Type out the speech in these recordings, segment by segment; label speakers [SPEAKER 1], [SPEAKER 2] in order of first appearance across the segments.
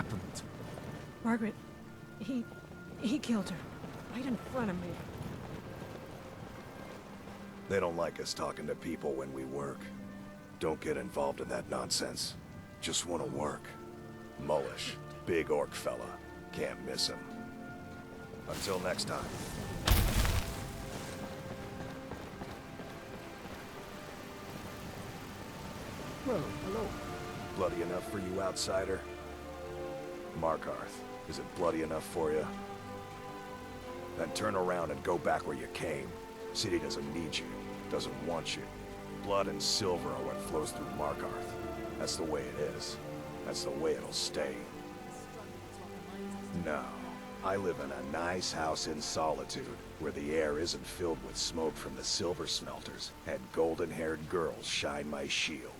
[SPEAKER 1] happened?
[SPEAKER 2] Margaret, he killed her. Right in front of me.
[SPEAKER 3] They don't like us talking to people when we work. Don't get involved in that nonsense. Just want to work. Mullish, big orc fella. Can't miss him. Until next time.
[SPEAKER 1] Well, hello.
[SPEAKER 3] Bloody enough for you, outsider? Markart, is it bloody enough for you? Then turn around and go back where you came. City doesn't need you, doesn't want you. Blood and silver are what flows through Markart. That's the way it is. That's the way it'll stay. No. I live in a nice house in solitude, where the air isn't filled with smoke from the silver smelters, and golden-haired girls shine my shield.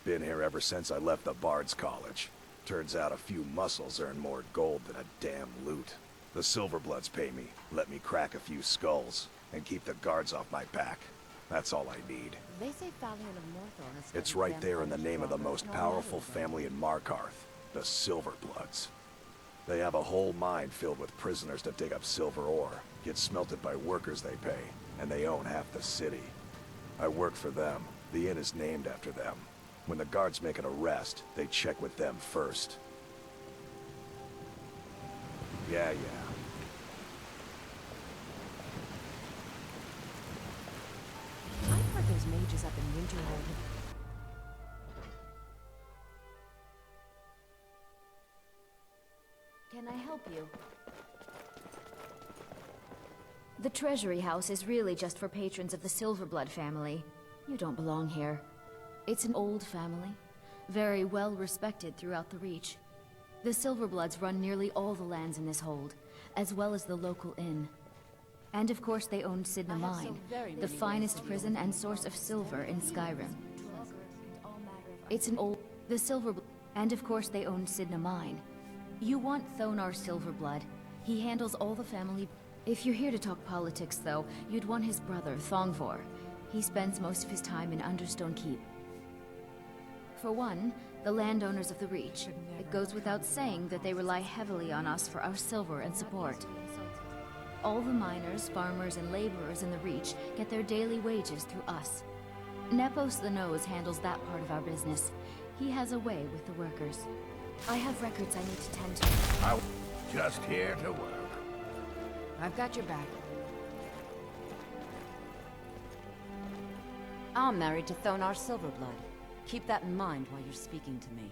[SPEAKER 3] Been here ever since I left the Bard's College. Turns out a few muscles earn more gold than a damn loot. The Silverbloods pay me, let me crack a few skulls, and keep the guards off my back. That's all I need.
[SPEAKER 4] They say Valiant of Morthor has
[SPEAKER 3] It's right there in the name of the most powerful family in Markart, the Silverbloods. They have a whole mine filled with prisoners to dig up silver ore, get smelted by workers they pay, and they own half the city. I work for them. The inn is named after them. When the guards make an arrest, they check with them first. Yeah.
[SPEAKER 4] I've heard there's mages up in Winterhold. Can I help you? The Treasury House is really just for patrons of the Silverblood family. You don't belong here. It's an old family, very well respected throughout the Reach. The Silverbloods run nearly all the lands in this hold, as well as the local inn. And of course they own Sidna Mine, the finest prison and source of silver in Skairim. It's an old... the Silverblood... And of course they own Sidna Mine. You want Thonar Silverblood. He handles all the family... If you're here to talk politics, though, you'd want his brother, Thongvor. He spends most of his time in Understone Keep. For one, the landowners of the Reach. It goes without saying that they rely heavily on us for our silver and support. All the miners, farmers, and laborers in the Reach get their daily wages through us. Nepos the Nose handles that part of our business. He has a way with the workers. I have records I need to tend to.
[SPEAKER 5] I'm just here to work.
[SPEAKER 6] I've got your back. I'm married to Thonar Silverblood. Keep that in mind while you're speaking to me.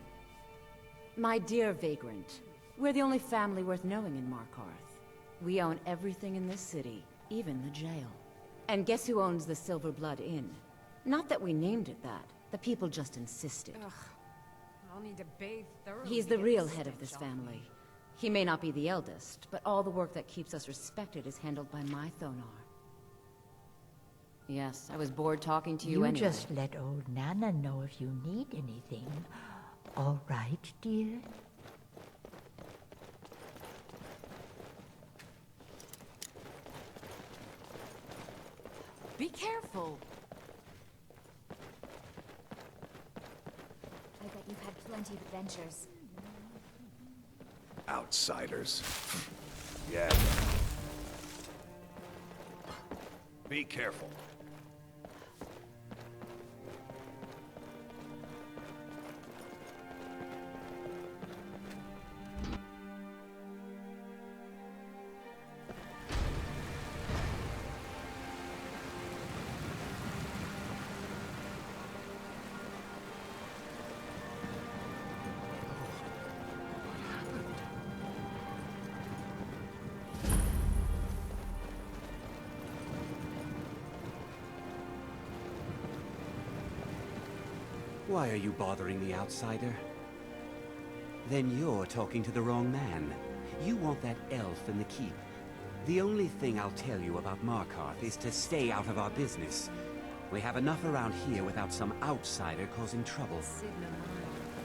[SPEAKER 6] My dear Vagrant, we're the only family worth knowing in Markarth. We own everything in this city, even the jail. And guess who owns the Silverblood Inn? Not that we named it that. The people just insisted.
[SPEAKER 7] Ugh. I'll need to bathe thoroughly.
[SPEAKER 6] He's the real head of this family. He may not be the eldest, but all the work that keeps us respected is handled by my Thonar. Yes, I was bored talking to you anyway.
[SPEAKER 8] You just let old Nana know if you need anything. All right, dear?
[SPEAKER 6] Be careful!
[SPEAKER 4] I bet you've had plenty of adventures.
[SPEAKER 3] Outsiders. Yeah. Be careful.
[SPEAKER 9] Why are you bothering the outsider? Then you're talking to the wrong man. You want that elf in the keep. The only thing I'll tell you about Markarth is to stay out of our business. We have enough around here without some outsider causing trouble.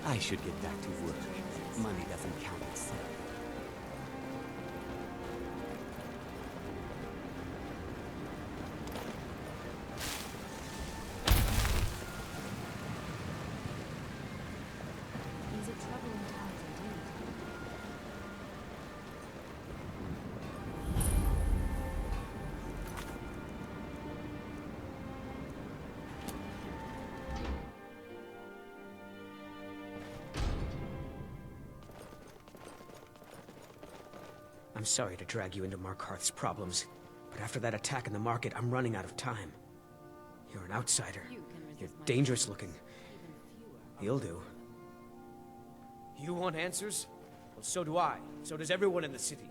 [SPEAKER 9] I should get back to work. Money doesn't count itself.
[SPEAKER 4] These are troubling times indeed.
[SPEAKER 10] I'm sorry to drag you into Markarth's problems, but after that attack in the market, I'm running out of time. You're an outsider. You're dangerous looking. You'll do. You want answers? Well, so do I. So does everyone in the city.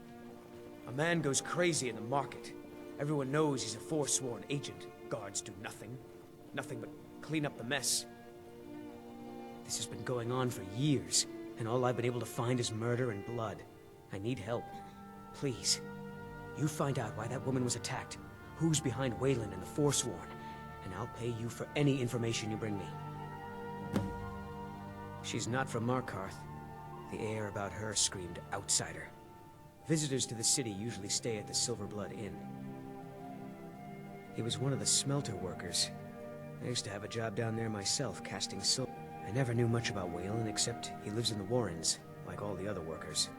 [SPEAKER 10] A man goes crazy in the market. Everyone knows he's a forsworn agent. Guards do nothing. Nothing but clean up the mess. This has been going on for years, and all I've been able to find is murder and blood. I need help. Please. You find out why that woman was attacked, who's behind Wayland and the Forsworn, and I'll pay you for any information you bring me. She's not from Markarth. The air about her screamed outsider. Visitors to the city usually stay at the Silverblood Inn. He was one of the smelter workers. I used to have a job down there myself, casting silver. I never knew much about Wayland, except he lives in the Warrens, like all the other workers.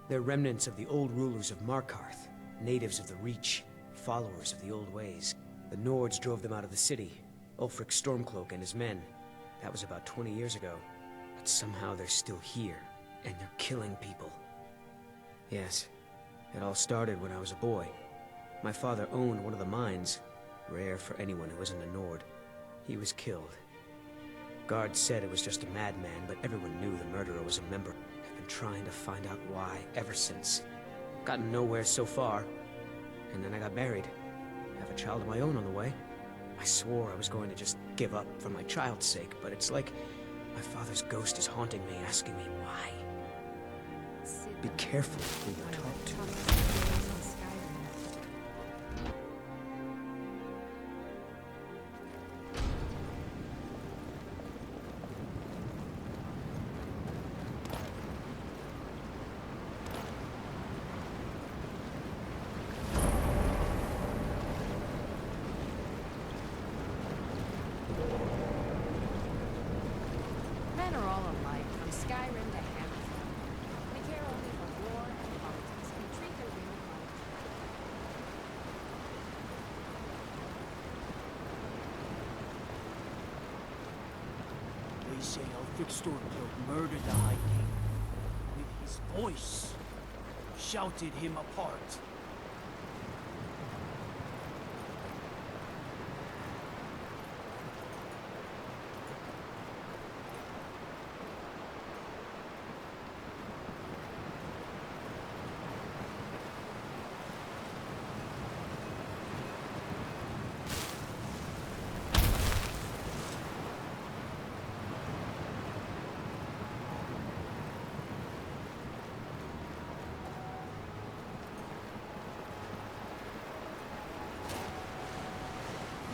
[SPEAKER 10] They're remnants of the old rulers of Markarth, natives of the Reach, followers of the old ways. The Nords drove them out of the city, Ulfric Stormcloak and his men. That was about 20 years ago. But somehow they're still here, and they're killing people. Yes, it all started when I was a boy. My father owned one of the mines, rare for anyone who isn't a Nord. He was killed. Guards said it was just a madman, but everyone knew the murderer was a member. I've been trying to find out why ever since. Gotten nowhere so far. And then I got married. Have a child of my own on the way. I swore I was going to just give up for my child's sake, but it's like my father's ghost is haunting me, asking me why. Be careful who you talk to.
[SPEAKER 7] Men are all alike, from Skairim to Hammerfell. They care only for war and politics, and treat their women like...
[SPEAKER 11] They say Ulfric Stormcloak murdered the High King. With his voice, shouted him apart.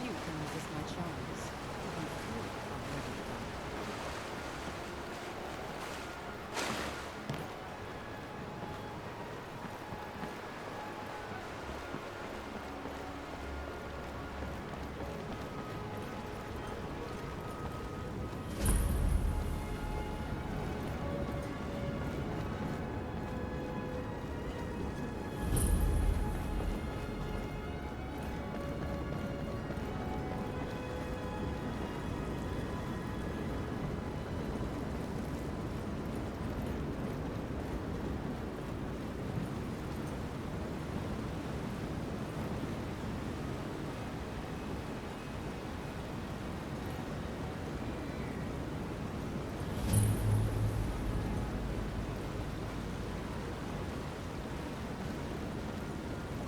[SPEAKER 6] You can resist my charms. Even few are ready to die.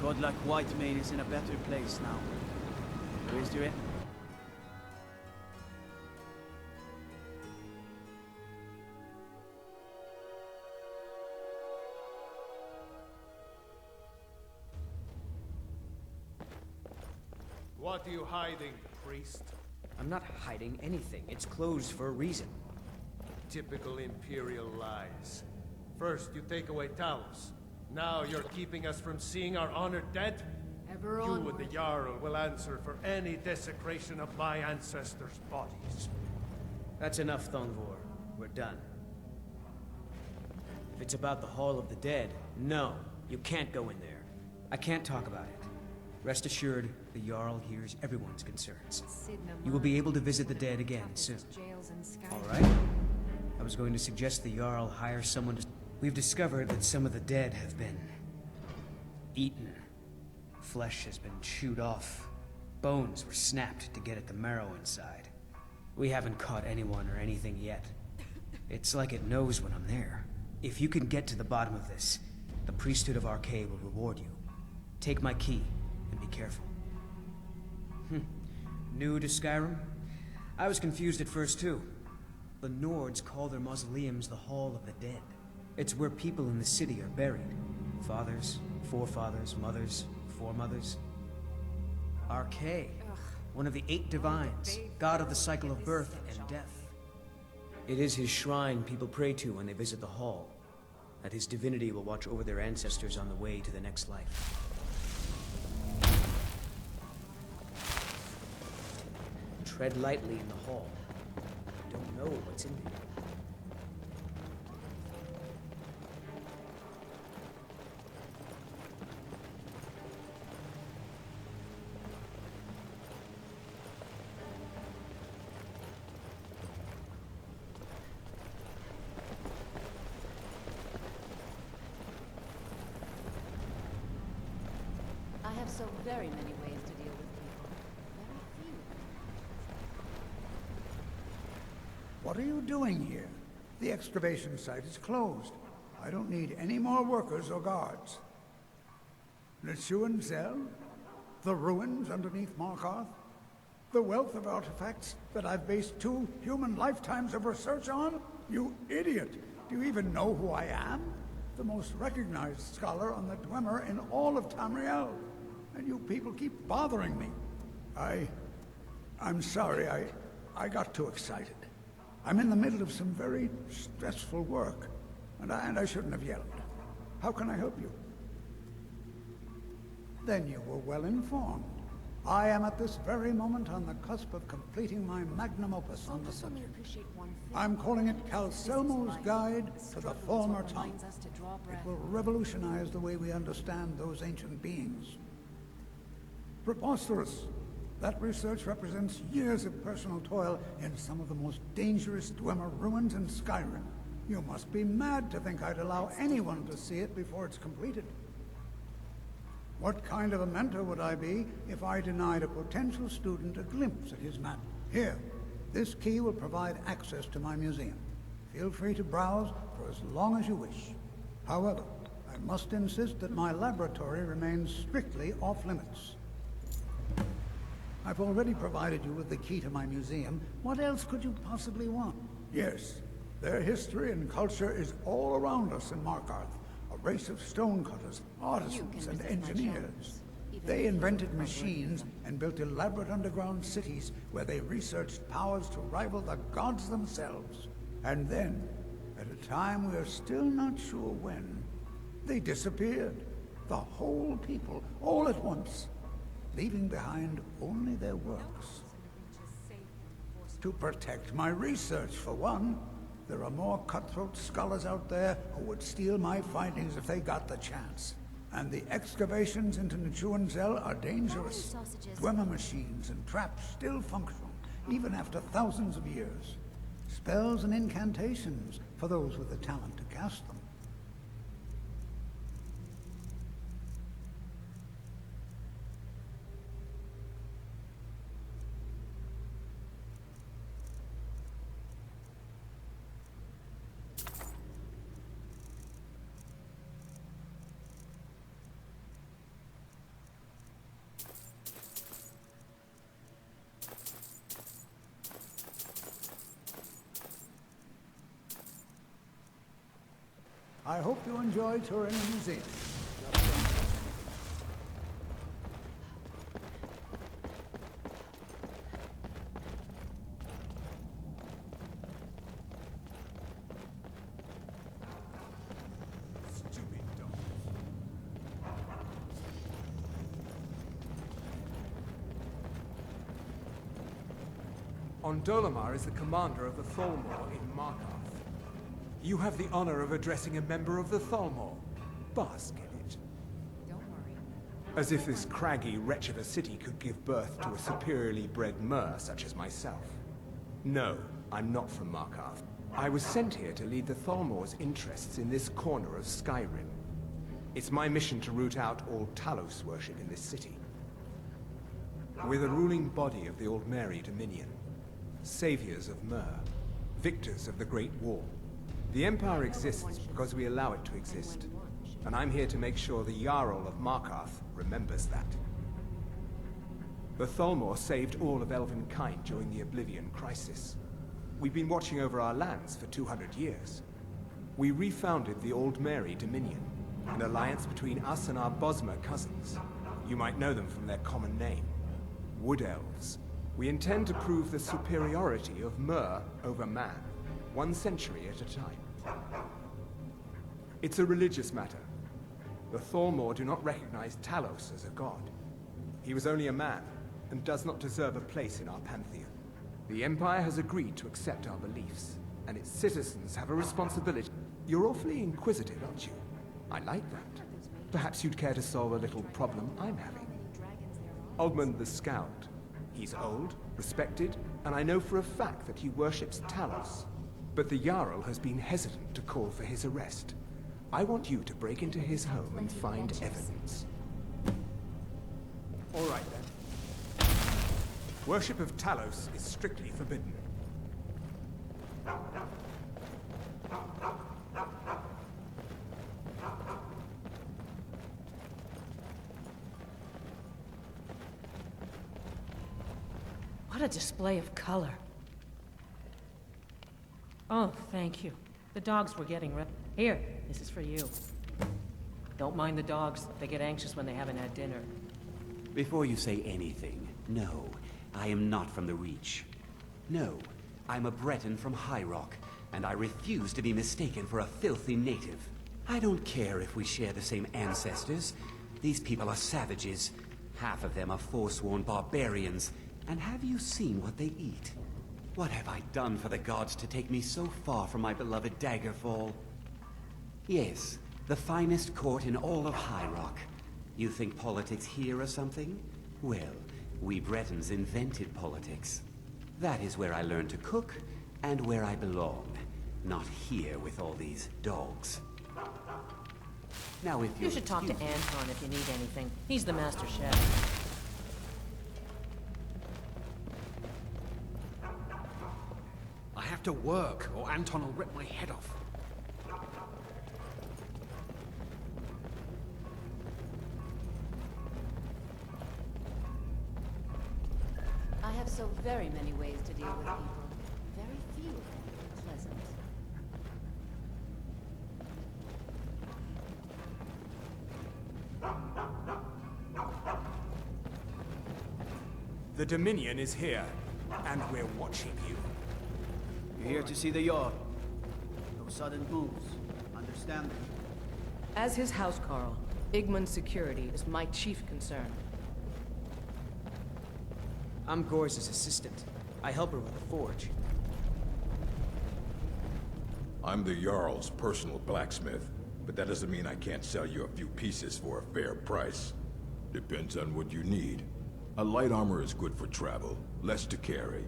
[SPEAKER 11] Godlike Whitemane is in a better place now. Where's it?
[SPEAKER 5] What are you hiding, priest?
[SPEAKER 10] I'm not hiding anything. It's closed for a reason.
[SPEAKER 5] Typical Imperial lies. First, you take away Talos. Now you're keeping us from seeing our honored dead?
[SPEAKER 7] Ever
[SPEAKER 5] You
[SPEAKER 7] onward.
[SPEAKER 5] and the Jarl will answer for any desecration of my ancestors' bodies.
[SPEAKER 10] That's enough, Thongvor. We're done. If it's about the Hall of the Dead, no, you can't go in there. I can't talk about it. Rest assured, the Jarl hears everyone's concerns. You will be able to visit the dead again soon. All right? I was going to suggest the Jarl hire someone to... We've discovered that some of the dead have been eaten. Flesh has been chewed off. Bones were snapped to get at the marrow inside. We haven't caught anyone or anything yet. It's like it knows when I'm there. If you can get to the bottom of this, the priesthood of Arcade will reward you. Take my key, and be careful. New to Skairim? I was confused at first too. The Nords call their mausoleums the Hall of the Dead. It's where people in the city are buried. Fathers, forefathers, mothers, foremothers. Arcade, one of the 8 divines, god of the cycle of birth and death. It is his shrine people pray to when they visit the hall, that his divinity will watch over their ancestors on the way to the next life. Tread lightly in the hall. You don't know what's in there.
[SPEAKER 6] I have so very many ways to deal with people. Very few.
[SPEAKER 1] What are you doing here? The excavation site is closed. I don't need any more workers or guards. Nichuan Zell? The ruins underneath Markarth? The wealth of artifacts that I've based 2 human lifetimes of research on? You idiot! Do you even know who I am? The most recognized scholar on the Dwemer in all of Tamriel. And you people keep bothering me. I'm sorry, I got too excited. I'm in the middle of some very stressful work, and I shouldn't have yelled. How can I help you? Then you were well informed. I am at this very moment on the cusp of completing my magnum opus on the subject. I'm calling it Calcelmo's Guide to the Former Tongue. It will revolutionize the way we understand those ancient beings. Preposterous! That research represents years of personal toil in some of the most dangerous Dwemer ruins in Skairim. You must be mad to think I'd allow anyone to see it before it's completed. What kind of a mentor would I be if I denied a potential student a glimpse at his map? Here, this key will provide access to my museum. Feel free to browse for as long as you wish. However, I must insist that my laboratory remains strictly off-limits. I've already provided you with the key to my museum. What else could you possibly want? Yes, their history and culture is all around us in Markarth. A race of stonecutters, artisans, and engineers. They invented machines and built elaborate underground cities where they researched powers to rival the gods themselves. And then, at a time we're still not sure when, they disappeared. The whole people, all at once, leaving behind only their works. To protect my research, for one. There are more cutthroat scholars out there who would steal my findings if they got the chance. And the excavations into Nichuan Zell are dangerous. Dwemer machines and traps still functional, even after thousands of years. Spells and incantations for those with the talent to cast them. I hope you enjoy touring the museum.
[SPEAKER 5] Stupid dog.
[SPEAKER 12] Ondolamar is the commander of the Tholmor in Markarth. You have the honor of addressing a member of the Tholmor. Bask in it.
[SPEAKER 7] Don't worry.
[SPEAKER 12] As if this craggy wretch of a city could give birth to a superiorly bred mer such as myself. No, I'm not from Markarth. I was sent here to lead the Thalmor's interests in this corner of Skyrrim. It's my mission to root out all Talos worship in this city. We're the ruling body of the Old Mary Dominion, saviors of Myr, victors of the Great War. The Empire exists because we allow it to exist, and I'm here to make sure the Jarl of Markarth remembers that. The Thalmor saved all of Elvenkind during the Oblivion Crisis. We've been watching over our lands for 200 years. We refounded the Old Mary Dominion, an alliance between us and our Bosmer cousins. You might know them from their common name, Wood Elves. We intend to prove the superiority of Myr over man, 1 century at a time. It's a religious matter. The Thalmor do not recognize Talos as a god. He was only a man, and does not deserve a place in our pantheon. The Empire has agreed to accept our beliefs, and its citizens have a responsibility. You're awfully inquisitive, aren't you? I like that. Perhaps you'd care to solve a little problem I'm having. Ogmund the Scout. He's old, respected, and I know for a fact that he worships Talos. But the Jarl has been hesitant to call for his arrest. I want you to break into his home and find evidence. All right then. Worship of Talos is strictly forbidden.
[SPEAKER 2] What a display of color. Oh, thank you. The dogs were getting ready. Here, this is for you. Don't mind the dogs. They get anxious when they haven't had dinner.
[SPEAKER 9] Before you say anything, no, I am not from the Reach. No, I'm a Breton from High Rock, and I refuse to be mistaken for a filthy native. I don't care if we share the same ancestors. These people are savages. Half of them are forsworn barbarians. And have you seen what they eat? What have I done for the gods to take me so far from my beloved Daggerfall? Yes, the finest court in all of High Rock. You think politics here or something? Well, we Bretons invented politics. That is where I learned to cook, and where I belong. Not here with all these dogs. Now if
[SPEAKER 2] You should talk to Anton if you need anything. He's the master chef.
[SPEAKER 11] I have to work, or Anton will rip my head off.
[SPEAKER 6] I have so very many ways to deal with people. Very few of them are pleasant.
[SPEAKER 12] The Dominion is here, and we're watching you.
[SPEAKER 11] You're here to see the Jarl. No sudden moves. Understand me?
[SPEAKER 13] As his housecarl, Igmund's security is my chief concern.
[SPEAKER 10] I'm Gor's assistant. I help her with the forge.
[SPEAKER 14] I'm the Jarl's personal blacksmith, but that doesn't mean I can't sell you a few pieces for a fair price. Depends on what you need. A light armor is good for travel, less to carry.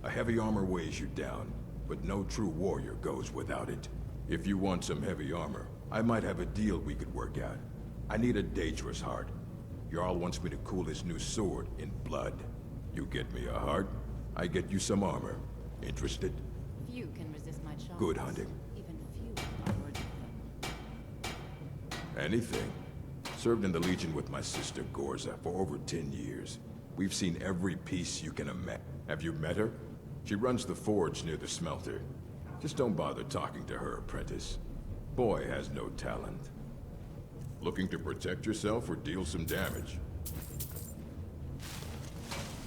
[SPEAKER 14] A heavy armor weighs you down, but no true warrior goes without it. If you want some heavy armor, I might have a deal we could work out. I need a dangerous heart. Jarl wants me to cool his new sword in blood. You get me a heart, I get you some armor. Interested?
[SPEAKER 6] Few can resist my charms.
[SPEAKER 14] Good hunting.
[SPEAKER 6] Even few are worthy of them.
[SPEAKER 14] Anything. Served in the Legion with my sister Gorza for over 10 years. We've seen every piece you can imagine. Have you met her? She runs the forge near the smelter. Just don't bother talking to her, apprentice. Boy has no talent. Looking to protect yourself or deal some damage?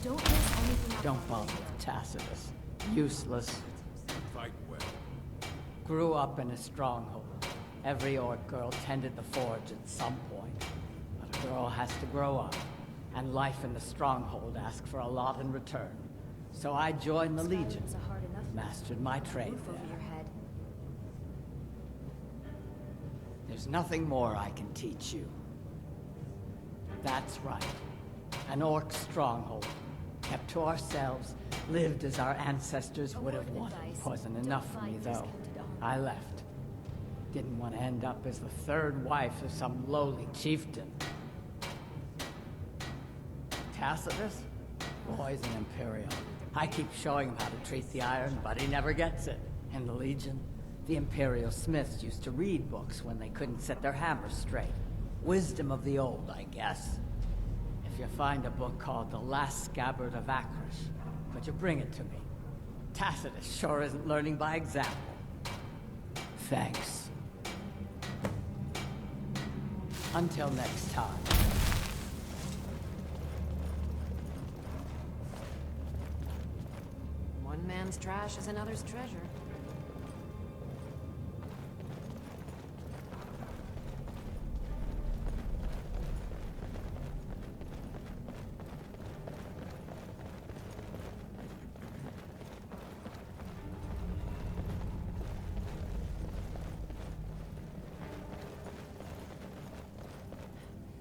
[SPEAKER 4] Don't miss anything.
[SPEAKER 15] Don't bother with Tacitus. Useless.
[SPEAKER 14] Fight well.
[SPEAKER 15] Grew up in a stronghold. Every orc girl tended the forge at some point. But a girl has to grow up, and life in the stronghold asks for a lot in return. So I joined the Legion. Mastered my trade there. There's nothing more I can teach you. That's right. An orc stronghold. Kept to ourselves, Lived as our ancestors would have wanted. Wasn't enough for me, though. I left. Didn't want to end up as the third wife of some lowly chieftain. Tacitus? Boy's an Imperial. I keep showing him how to treat the iron, but he never gets it. In the Legion, the Imperial smiths used to read books when they couldn't set their hammers straight. Wisdom of the old, I guess. If you find a book called The Last Scabbard of Akrish, could you bring it to me? Tacitus sure isn't learning by example. Thanks. Until next time.
[SPEAKER 7] One man's trash is another's treasure.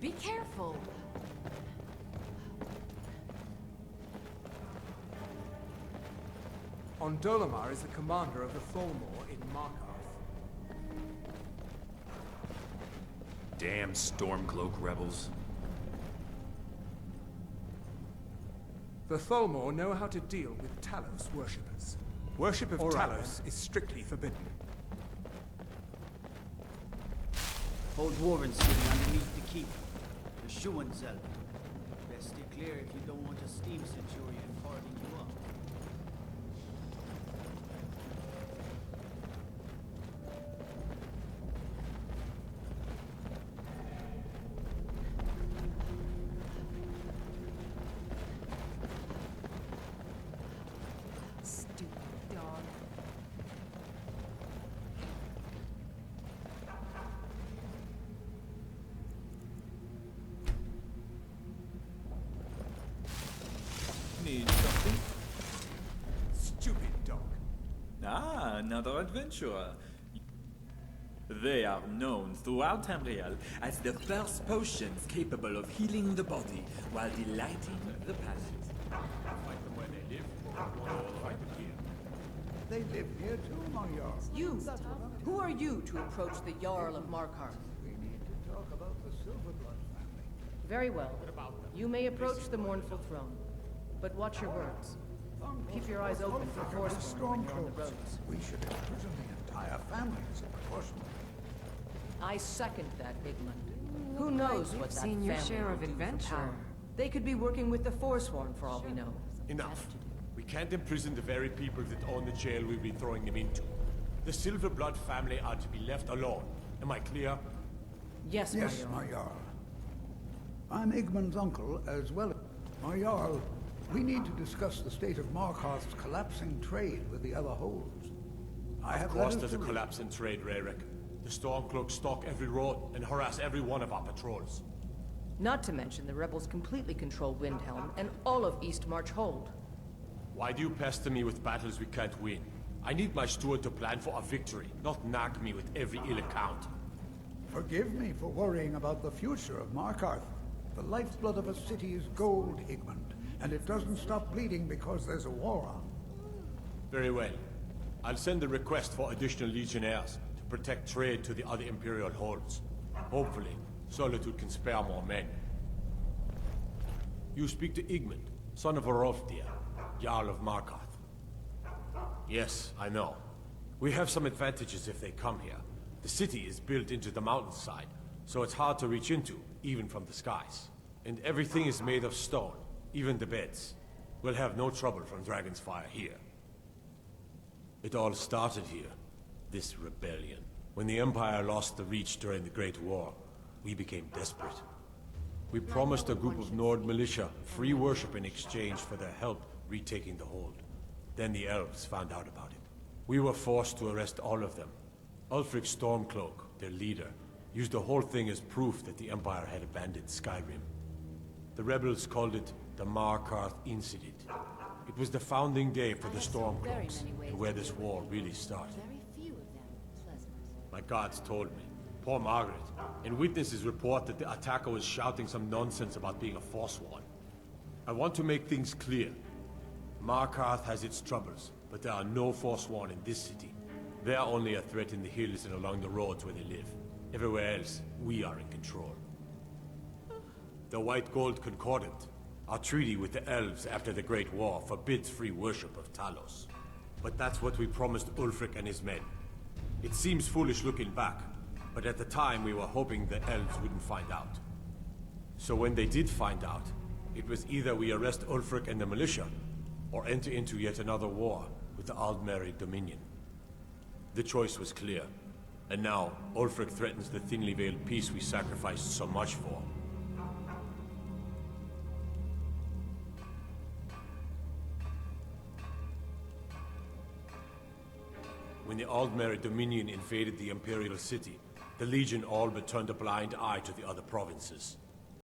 [SPEAKER 7] Be careful.
[SPEAKER 12] On Dolomar is the commander of the Tholmor in Markarth.
[SPEAKER 16] Damn Stormcloak rebels.
[SPEAKER 12] The Tholmor know how to deal with Talos worshippers. Worship of Talos is strictly forbidden.
[SPEAKER 11] Hold Warren City underneath the keep. The Schuenzel. Best stay clear if you don't want a steam centurion parting you up.
[SPEAKER 7] Stupid dog.
[SPEAKER 17] Need something?
[SPEAKER 12] Stupid dog.
[SPEAKER 17] Ah, another adventurer. They are known throughout Tamriel as the first potions capable of healing the body while delighting the palate.
[SPEAKER 5] Fight them where they live, or fight them here.
[SPEAKER 1] They live here too, my Jarl.
[SPEAKER 13] You! Who are you to approach the Jarl of Markart?
[SPEAKER 1] We need to talk about the Silverblood family.
[SPEAKER 13] Very well. You may approach the mournful throne. But watch your words. Keep your eyes open for Forsworn when you're on the roads.
[SPEAKER 1] We should imprison the entire family as a precaution.
[SPEAKER 13] I second that, Igmund. Who knows what that
[SPEAKER 7] seen your
[SPEAKER 13] family
[SPEAKER 7] share
[SPEAKER 13] will
[SPEAKER 7] of
[SPEAKER 13] do for
[SPEAKER 7] adventure.
[SPEAKER 13] power. They could be working with the Forsworn for all we know.
[SPEAKER 5] Enough. We can't imprison the very people that own the jail we've been throwing them into. The Silverblood family are to be left alone. Am I clear?
[SPEAKER 13] Yes,
[SPEAKER 1] Yes, my Jarl. I'm Igmund's uncle as well. My Jarl, we need to discuss the state of Markarth's collapsing trade with the other holds.
[SPEAKER 5] Of course there's a collapse in trade, Rayrick. The Stormcloaks stalk every road and harass every one of our patrols.
[SPEAKER 13] Not to mention the rebels completely control Windhelm and all of East March Hold.
[SPEAKER 5] Why do you pester me with battles we can't win? I need my steward to plan for a victory, not nag me with every ill account.
[SPEAKER 1] Forgive me for worrying about the future of Markarth. The lifeblood of a city is gold, Igmund, and it doesn't stop bleeding because there's a war on.
[SPEAKER 5] Very well. I'll send a request for additional legionnaires to protect trade to the other Imperial holds. Hopefully, Solitude can spare more men. You speak to Igmund, son of Orolfdir, Jarl of Markarth. Yes, I know. We have some advantages if they come here. The city is built into the mountainside, so it's hard to reach into, even from the skies. And everything is made of stone, even the beds. We'll have no trouble from Dragon's Fire here. It all started here, this rebellion. When the Empire lost the Reach during the Great War, we became desperate. We promised a group of Nord militia free worship in exchange for their help retaking the hold. Then the elves found out about it. We were forced to arrest all of them. Ulfric Stormcloak, their leader, used the whole thing as proof that the Empire had abandoned Skyrrim. The rebels called it the Markarth Incident. It was the founding day for the Stormcloaks, and where this war really started. My guards told me. Poor Margaret. And witnesses report that the attacker was shouting some nonsense about being a Forsworn. I want to make things clear. Markarth has its troubles, but there are no Forsworn in this city. They are only a threat in the hills and along the roads where they live. Everywhere else, we are in control. The White Gold Concordant, our treaty with the elves after the Great War, forbids free worship of Talos. But that's what we promised Ulfric and his men. It seems foolish looking back, but at the time we were hoping the elves wouldn't find out. So when they did find out, it was either we arrest Ulfric and the militia, or enter into yet another war with the Aldmeri Dominion. The choice was clear, and now Ulfric threatens the thinly veiled peace we sacrificed so much for. When the Aldmeri Dominion invaded the Imperial City, the Legion all but turned a blind eye to the other provinces.